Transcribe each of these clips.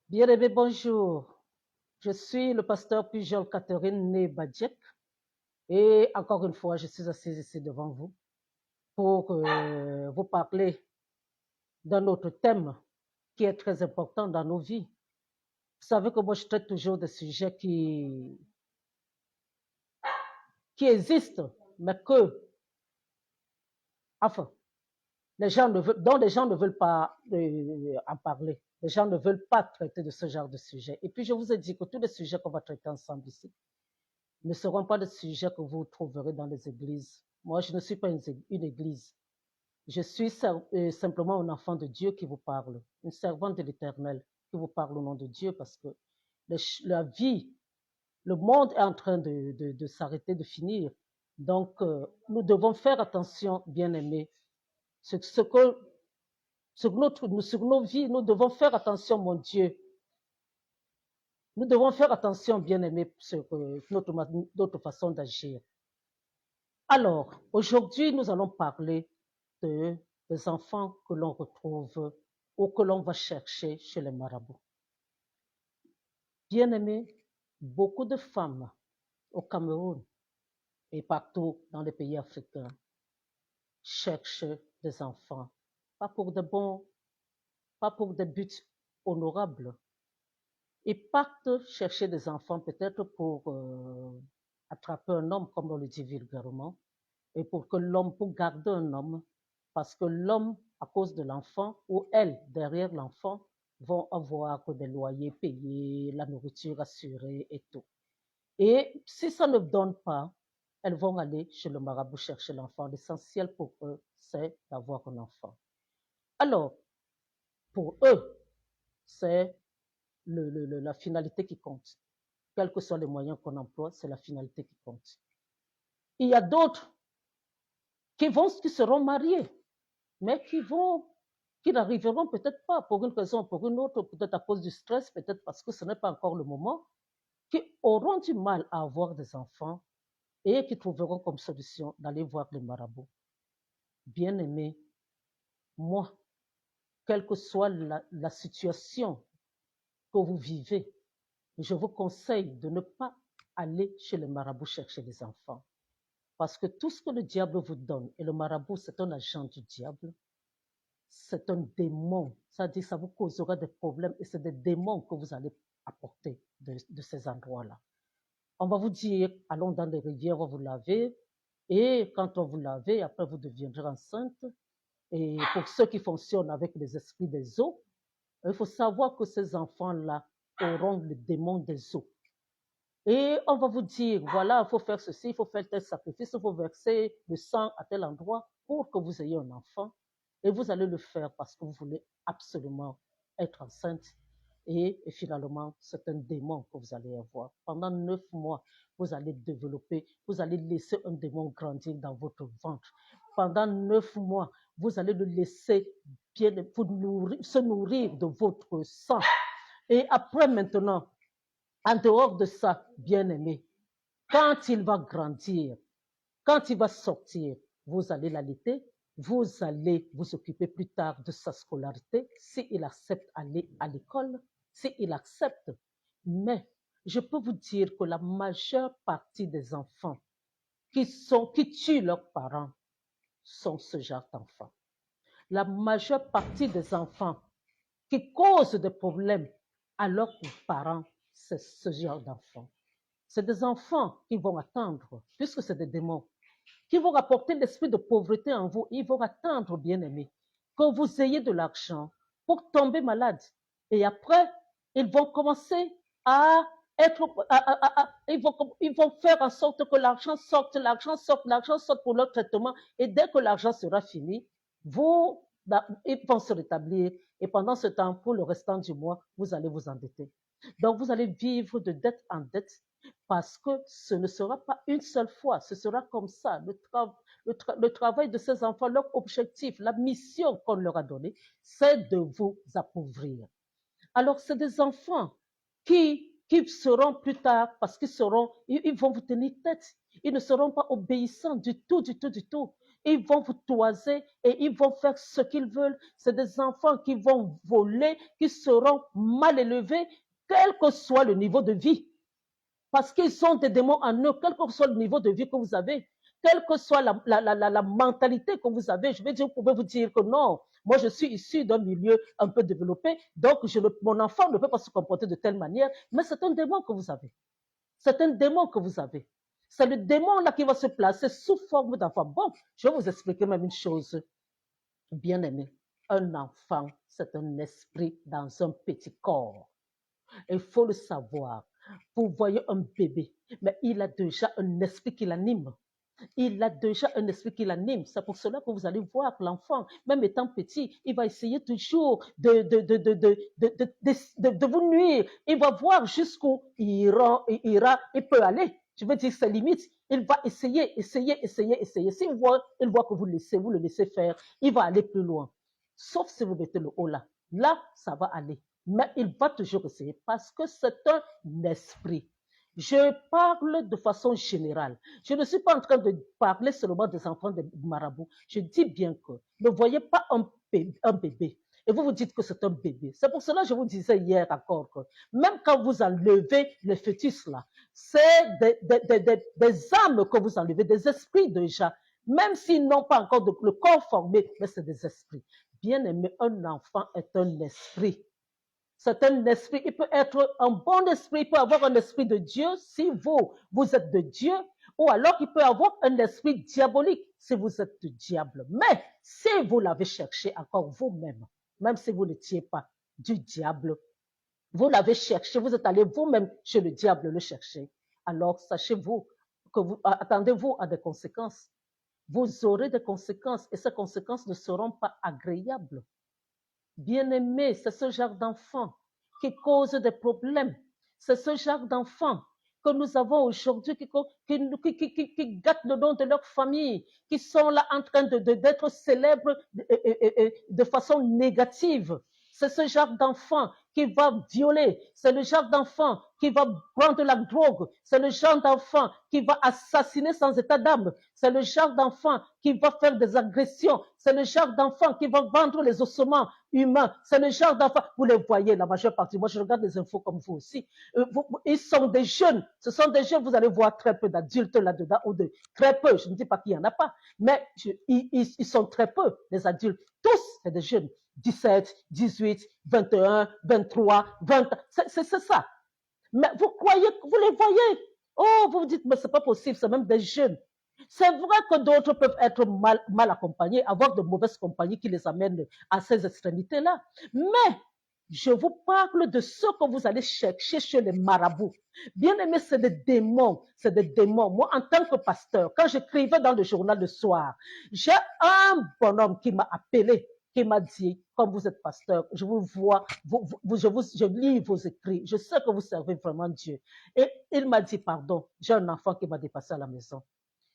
Bien-aimé, bonjour. Je suis le pasteur Pujol Catherine Nebadjek et encore une fois, je suis assise ici devant vous pour vous parler d'un autre thème qui est très important dans nos vies. Vous savez que moi, je traite toujours des sujets qui existent, mais enfin, dont les gens ne veulent pas en parler. Les gens ne veulent pas traiter de ce genre de sujet. Et puis, je vous ai dit que tous les sujets qu'on va traiter ensemble ici ne seront pas des sujets que vous trouverez dans les églises. Moi, je ne suis pas une église. Je suis simplement un enfant de Dieu qui vous parle, une servante de l'Éternel qui vous parle au nom de Dieu parce que la vie, le monde est en train de s'arrêter, de finir. Donc, nous devons faire attention, bien-aimés. Sur nos vies, nous devons faire attention, mon Dieu. Nous devons faire attention, bien-aimés, sur notre façon d'agir. Alors, aujourd'hui, nous allons parler des enfants que l'on retrouve ou que l'on va chercher chez les marabouts. Bien-aimés, beaucoup de femmes au Cameroun et partout dans les pays africains cherchent des enfants, pas pour pas pour des buts honorables. Ils partent chercher des enfants peut-être pour attraper un homme, comme on le dit vulgairement, et pour garder un homme, parce que l'homme, à cause de l'enfant, ou elle, derrière l'enfant, vont avoir des loyers payés, la nourriture assurée et tout. Et si ça ne donne pas, elles vont aller chez le marabout chercher l'enfant. L'essentiel pour eux, c'est d'avoir un enfant. Alors, pour eux, c'est la finalité qui compte. Quels que soient les moyens qu'on emploie, c'est la finalité qui compte. Il y a d'autres qui seront mariés, mais qui n'arriveront peut-être pas pour une raison ou pour une autre, peut-être à cause du stress, peut-être parce que ce n'est pas encore le moment, qui auront du mal à avoir des enfants et qui trouveront comme solution d'aller voir les marabouts. Bien aimé, moi, quelle que soit la situation que vous vivez, je vous conseille de ne pas aller chez le marabout chercher des enfants. Parce que tout ce que le diable vous donne, et le marabout, c'est un agent du diable, c'est un démon. Ça dit, ça vous causera des problèmes et c'est des démons que vous allez apporter de ces endroits-là. On va vous dire, allons dans les rivières, on va vous laver. Et quand on vous lave, après vous deviendrez enceinte. Et pour ceux qui fonctionnent avec les esprits des eaux, il faut savoir que ces enfants-là auront le démon des eaux. Et on va vous dire, voilà, il faut faire ceci, il faut faire tel sacrifice, il faut verser le sang à tel endroit pour que vous ayez un enfant. Et vous allez le faire parce que vous voulez absolument être enceinte. Et finalement, c'est un démon que vous allez avoir. Pendant 9 mois, vous allez développer, vous allez laisser un démon grandir dans votre ventre. Pendant 9 mois, vous allez le laisser bien, se nourrir de votre sang. Et après maintenant, en dehors de ça, bien-aimé, quand il va grandir, quand il va sortir, vous allez l'allaiter, vous allez vous occuper plus tard de sa scolarité, s'il accepte aller à l'école, s'il accepte. Mais je peux vous dire que la majeure partie des enfants qui tuent leurs parents sont ce genre d'enfants. La majeure partie des enfants qui causent des problèmes à leurs parents, c'est ce genre d'enfants. C'est des enfants qui vont attendre, puisque c'est des démons, qui vont apporter l'esprit de pauvreté en vous. Ils vont attendre, bien-aimés, que vous ayez de l'argent pour tomber malade. Et après, ils vont commencer à ils vont faire en sorte que l'argent sorte pour leur traitement. Et dès que l'argent sera fini, ils vont se rétablir. Et pendant ce temps, pour le restant du mois, vous allez vous endetter. Donc, vous allez vivre de dette en dette parce que ce ne sera pas une seule fois, ce sera comme ça. Le travail de ces enfants, leur objectif, la mission qu'on leur a donnée, c'est de vous appauvrir. Alors, c'est des enfants qui seront plus tard, parce ils vont vous tenir tête. Ils ne seront pas obéissants du tout, du tout, du tout. ils vont vous toiser et ils vont faire ce qu'ils veulent. C'est des enfants qui vont voler, qui seront mal élevés, quel que soit le niveau de vie. Parce qu'ils sont des démons en eux, quel que soit le niveau de vie que vous avez, quelle que soit la mentalité que vous avez. Je vais dire, vous pouvez vous dire que non, moi je suis issu d'un milieu un peu développé, donc mon enfant ne peut pas se comporter de telle manière, mais c'est un démon que vous avez. C'est un démon que vous avez. C'est le démon là qui va se placer sous forme d'enfant. Bon, je vais vous expliquer même une chose, bien aimé. Un enfant, c'est un esprit dans un petit corps. Il faut le savoir. Vous voyez un bébé, mais il a déjà un esprit qui l'anime. Il a déjà un esprit qui l'anime. C'est pour cela que vous allez voir que l'enfant, même étant petit, il va essayer toujours de vous nuire. Il va voir jusqu'où il il peut aller. Je veux dire ses limites. Il va essayer. S'il voit, il voit que vous le laissez faire, il va aller plus loin. Sauf si vous mettez le haut là. Là, ça va aller. Mais il va toujours essayer parce que c'est un esprit. Je parle de façon générale. Je ne suis pas en train de parler seulement des enfants de marabouts. Je dis bien que ne voyez pas un bébé et vous vous dites que c'est un bébé. C'est pour cela que je vous disais hier encore que même quand vous enlevez le fœtus là, c'est des âmes que vous enlevez, des esprits déjà, même s'ils n'ont pas encore le corps formé, mais c'est des esprits. Bien aimé, un enfant est un esprit. C'est un esprit, il peut être un bon esprit, il peut avoir un esprit de Dieu si vous êtes de Dieu, ou alors il peut avoir un esprit diabolique si vous êtes du diable. Mais si vous l'avez cherché encore vous-même, même si vous n'étiez pas du diable, vous l'avez cherché, vous êtes allé vous-même chez le diable le chercher, alors sachez-vous que attendez-vous à des conséquences. Vous aurez des conséquences et ces conséquences ne seront pas agréables. Bien-aimé, c'est ce genre d'enfants qui cause des problèmes. C'est ce genre d'enfants que nous avons aujourd'hui qui gâtent le nom de leur famille, qui sont là en train d'être célèbres de façon négative. C'est ce genre d'enfant qui va violer. C'est le genre d'enfant qui va prendre la drogue. C'est le genre d'enfant qui va assassiner sans état d'âme. C'est le genre d'enfant qui va faire des agressions. C'est le genre d'enfant qui va vendre les ossements humains. C'est le genre d'enfant. Vous les voyez, la majeure partie. Moi, je regarde les infos comme vous aussi. Ils sont des jeunes. Ce sont des jeunes. Vous allez voir très peu d'adultes là-dedans, ou de très peu. Je ne dis pas qu'il n'y en a pas, mais ils sont très peu, les adultes. Tous, c'est des jeunes. 17, 18, 21, 23, 20. C'est ça. Mais vous croyez, vous les voyez. Oh, vous vous dites, mais c'est pas possible, c'est même des jeunes. C'est vrai que d'autres peuvent être mal accompagnés, avoir de mauvaises compagnies qui les amènent à ces extrémités-là. Mais je vous parle de ce que vous allez chercher chez les marabouts. Bien aimé, c'est des démons. C'est des démons. Moi, en tant que pasteur, quand j'écrivais dans le journal le soir, j'ai un bonhomme qui m'a appelé, qui m'a dit, comme vous êtes pasteur, je vous vois, je lis vos écrits, je sais que vous servez vraiment Dieu. Et il m'a dit, pardon, j'ai un enfant qui m'a dépassé à la maison.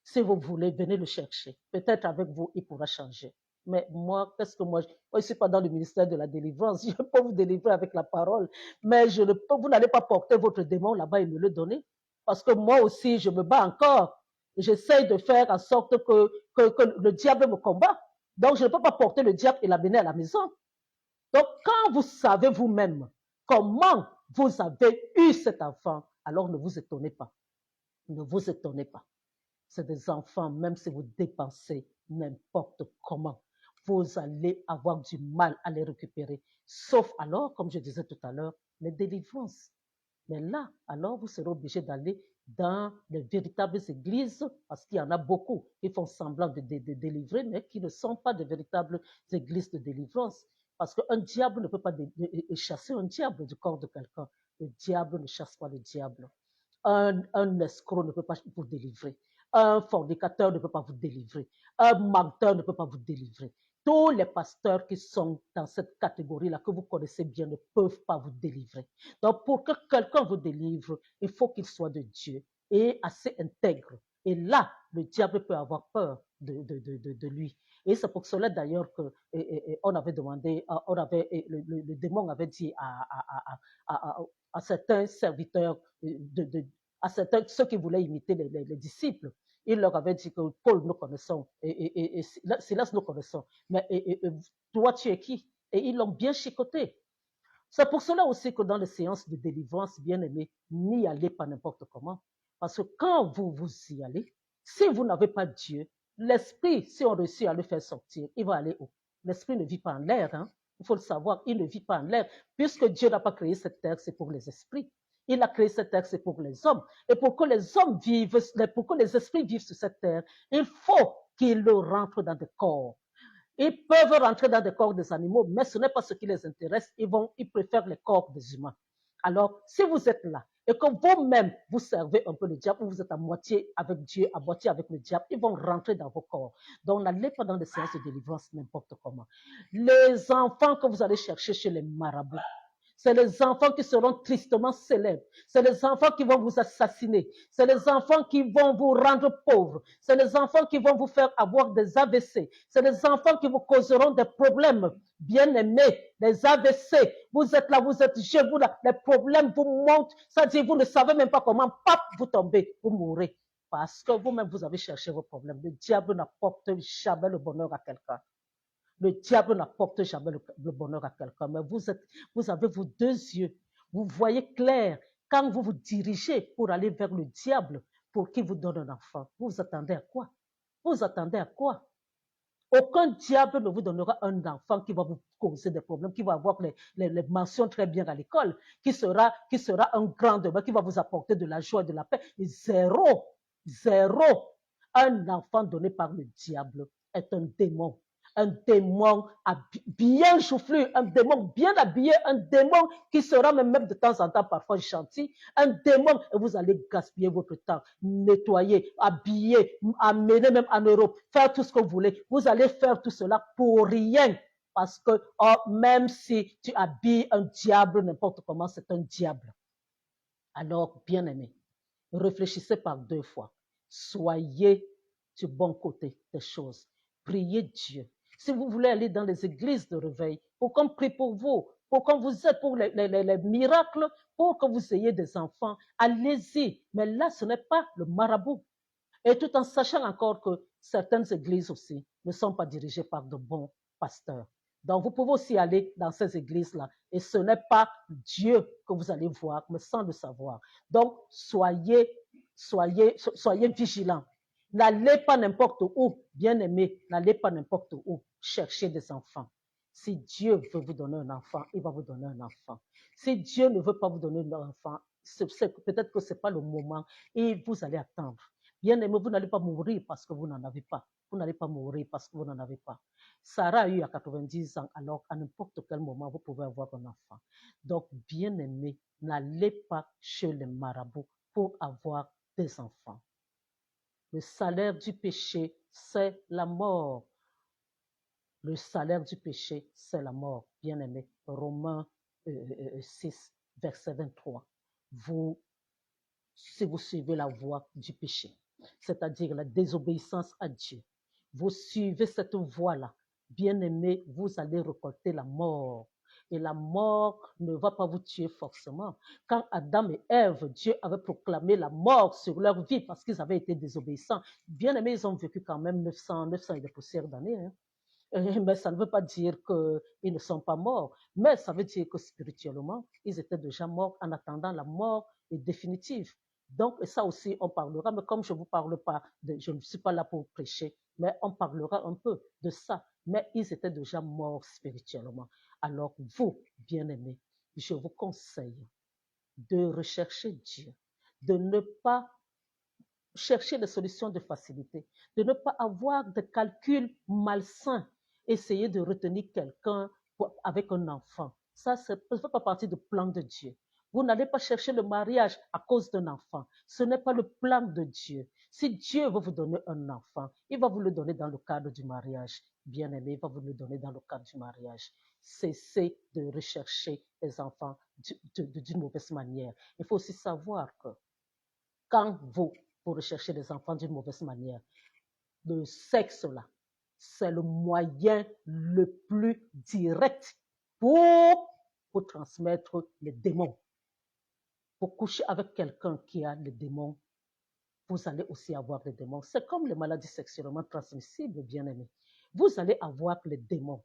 Si vous voulez, venez le chercher. Peut-être avec vous, il pourra changer. Mais moi, qu'est-ce que moi, je ne suis pas dans le ministère de la délivrance. Je peux vous délivrer avec la parole, mais je ne peux, vous n'allez pas porter votre démon là-bas et me le donner. Parce que moi aussi, je me bats encore. J'essaye de faire en sorte que le diable me combat. Donc, je ne peux pas porter le diable et l'amener à la maison. Donc, quand vous savez vous-même comment vous avez eu cet enfant, alors ne vous étonnez pas. Ne vous étonnez pas. C'est des enfants, même si vous dépensez n'importe comment, vous allez avoir du mal à les récupérer. Sauf alors, comme je disais tout à l'heure, les délivrances. Mais là, alors, vous serez obligé d'aller dans les véritables églises, parce qu'il y en a beaucoup qui font semblant de délivrer, mais qui ne sont pas de véritables églises de délivrance. Parce qu'un diable ne peut pas chasser un diable du corps de quelqu'un. Le diable ne chasse pas le diable. Un escroc ne peut pas vous délivrer. Un fornicateur ne peut pas vous délivrer. Un menteur ne peut pas vous délivrer. Tous les pasteurs qui sont dans cette catégorie-là, que vous connaissez bien, ne peuvent pas vous délivrer. Donc, pour que quelqu'un vous délivre, il faut qu'il soit de Dieu et assez intègre. Et là, le diable peut avoir peur de lui. Et c'est pour cela d'ailleurs qu'on avait demandé, le démon avait dit à certains serviteurs, à certains, ceux qui voulaient imiter les disciples, il leur avait dit que Paul, nous connaissons, et Silas, nous connaissons, mais toi, tu es qui? Et ils l'ont bien chicoté. C'est pour cela aussi que dans les séances de délivrance, bien aimé, n'y allez pas n'importe comment. Parce que quand vous y allez, si vous n'avez pas Dieu, l'esprit, si on réussit à le faire sortir, il va aller où? L'esprit ne vit pas en l'air, hein? Il faut le savoir, il ne vit pas en l'air. Puisque Dieu n'a pas créé cette terre, c'est pour les esprits. Il a créé cette terre, c'est pour les hommes. Et pour que les hommes vivent, pour que les esprits vivent sur cette terre, il faut qu'ils rentrent dans des corps. Ils peuvent rentrer dans des corps des animaux, mais ce n'est pas ce qui les intéresse. Ils préfèrent les corps des humains. Alors, si vous êtes là et que vous-même, vous servez un peu le diable, ou vous êtes à moitié avec Dieu, à moitié avec le diable, ils vont rentrer dans vos corps. Donc, n'allez pas dans des séances de délivrance n'importe comment. Les enfants que vous allez chercher chez les marabouts, c'est les enfants qui seront tristement célèbres. C'est les enfants qui vont vous assassiner. C'est les enfants qui vont vous rendre pauvres. C'est les enfants qui vont vous faire avoir des AVC. C'est les enfants qui vous causeront des problèmes. Bien-aimés, les AVC, vous êtes là, vous êtes chez vous là, les problèmes vous montent. C'est-à-dire, vous ne savez même pas comment, pap, vous tombez, vous mourrez. Parce que vous-même, vous avez cherché vos problèmes. Le diable n'apporte jamais le bonheur à quelqu'un. Le diable n'apporte jamais le bonheur à quelqu'un, mais vous avez vos deux yeux. Vous voyez clair quand vous vous dirigez pour aller vers le diable pour qu'il vous donne un enfant. Vous vous attendez à quoi? Vous vous attendez à quoi? Aucun diable ne vous donnera un enfant qui va vous causer des problèmes, qui va avoir les mentions très bien à l'école, qui sera un grand demain, qui va vous apporter de la joie et de la paix. Zéro, zéro. Un enfant donné par le diable est un démon bien joufflu, un démon bien habillé, un démon qui sera même de temps en temps parfois gentil, un démon, et vous allez gaspiller votre temps, nettoyer, habiller, amener même en Europe, faire tout ce que vous voulez. Vous allez faire tout cela pour rien. Parce que même si tu habilles un diable n'importe comment, c'est un diable. Alors, bien aimé, réfléchissez par deux fois. Soyez du bon côté des choses. Priez Dieu. Si vous voulez aller dans les églises de réveil, pour qu'on prie pour vous, pour qu'on vous aide pour les miracles, pour que vous ayez des enfants, allez-y. Mais là, ce n'est pas le marabout. Et tout en sachant encore que certaines églises aussi ne sont pas dirigées par de bons pasteurs. Donc, vous pouvez aussi aller dans ces églises-là. Et ce n'est pas Dieu que vous allez voir, mais sans le savoir. Donc, soyez vigilants. N'allez pas n'importe où, bien-aimés, n'allez pas n'importe où chercher des enfants. Si Dieu veut vous donner un enfant, il va vous donner un enfant. Si Dieu ne veut pas vous donner un enfant, peut-être que ce n'est pas le moment et vous allez attendre. Bien-aimé, vous n'allez pas mourir parce que vous n'en avez pas. Vous n'allez pas mourir parce que vous n'en avez pas. Sarah a eu à 90 ans, alors à n'importe quel moment, vous pouvez avoir un enfant. Donc, bien-aimé, n'allez pas chez les marabouts pour avoir des enfants. Le salaire du péché, c'est la mort. Le salaire du péché, c'est la mort. Bien-aimé, Romains 6, verset 23. Si vous suivez la voie du péché, c'est-à-dire la désobéissance à Dieu, vous suivez cette voie-là, bien-aimé, vous allez récolter la mort. Et la mort ne va pas vous tuer forcément. Quand Adam et Ève, Dieu avait proclamé la mort sur leur vie parce qu'ils avaient été désobéissants, bien-aimé, ils ont vécu quand même 900 et des poussières d'années. Hein. Mais ça ne veut pas dire qu'ils ne sont pas morts, mais ça veut dire que spirituellement, ils étaient déjà morts en attendant la mort définitive. Donc, ça aussi, on parlera, mais comme je ne vous parle pas, je ne suis pas là pour prêcher, mais on parlera un peu de ça. Mais ils étaient déjà morts spirituellement. Alors, vous, bien-aimés, je vous conseille de rechercher Dieu, de ne pas chercher des solutions de facilité, de ne pas avoir de calculs malsains, essayer de retenir quelqu'un avec un enfant. Ça ne fait pas partie du plan de Dieu. Vous n'allez pas chercher le mariage à cause d'un enfant. Ce n'est pas le plan de Dieu. Si Dieu veut vous donner un enfant, il va vous le donner dans le cadre du mariage. Bien-aimé, il va vous le donner dans le cadre du mariage. Cessez de rechercher les enfants d'une mauvaise manière. Il faut aussi savoir que quand vous recherchez des enfants d'une mauvaise manière, le sexe-là, c'est le moyen le plus direct pour transmettre les démons. Pour coucher avec quelqu'un qui a les démons, vous allez aussi avoir les démons. C'est comme les maladies sexuellement transmissibles, bien-aimés. Vous allez avoir les démons.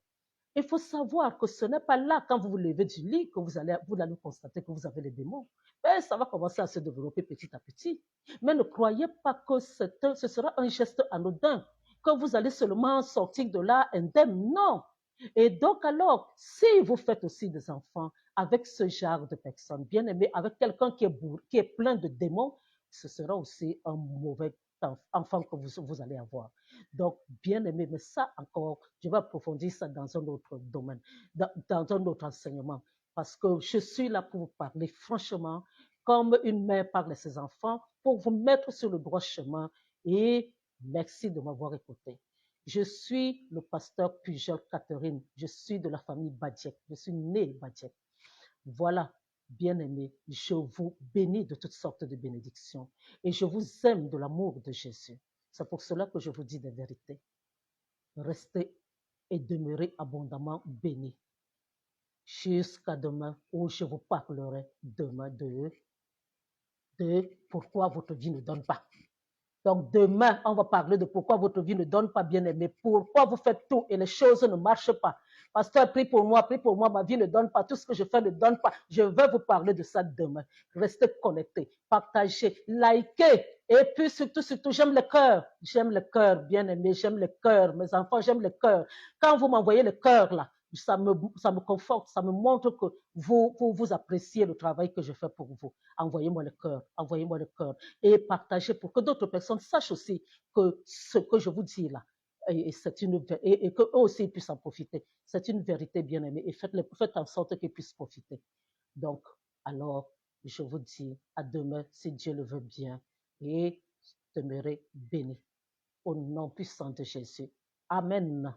Il faut savoir que ce n'est pas là, quand vous vous levez du lit, que vous allez constater que vous avez les démons. Mais ça va commencer à se développer petit à petit. Mais ne croyez pas que ce sera un geste anodin, que vous allez seulement sortir de là indemne. Non. Et donc alors, si vous faites aussi des enfants avec ce genre de personnes, bien aimées, avec quelqu'un qui est plein de démons, ce sera aussi un mauvais enfant que vous allez avoir. Donc, bien aimé, mais ça encore, je vais approfondir ça dans un autre domaine, dans un autre enseignement, parce que je suis là pour vous parler franchement, comme une mère parle à ses enfants, pour vous mettre sur le droit chemin, et merci de m'avoir écouté. Je suis le pasteur Pujol Catherine, je suis de la famille Badiek, je suis né Badiek. Voilà, bien-aimés, je vous bénis de toutes sortes de bénédictions et je vous aime de l'amour de Jésus. C'est pour cela que je vous dis des vérités. Restez et demeurez abondamment bénis jusqu'à demain où je vous parlerai demain de pourquoi votre vie ne donne pas. Donc demain, on va parler de pourquoi votre vie ne donne pas, bien aimé, pourquoi vous faites tout et les choses ne marchent pas. Pasteur, prie pour moi, ma vie ne donne pas, tout ce que je fais ne donne pas. Je vais vous parler de ça demain. Restez connectés, partagez, likez. Et puis surtout, j'aime le cœur, bien aimé, j'aime le cœur, mes enfants, j'aime le cœur. Quand vous m'envoyez le cœur là, ça me conforte, ça me montre que vous appréciez le travail que je fais pour vous. Envoyez-moi le cœur et partagez pour que d'autres personnes sachent aussi que ce que je vous dis là, et qu'eux aussi puissent en profiter. C'est une vérité bien aimée et faites en sorte qu'ils puissent profiter. Donc, alors, je vous dis à demain si Dieu le veut bien et demeurez bénis. Au nom puissant de Jésus. Amen.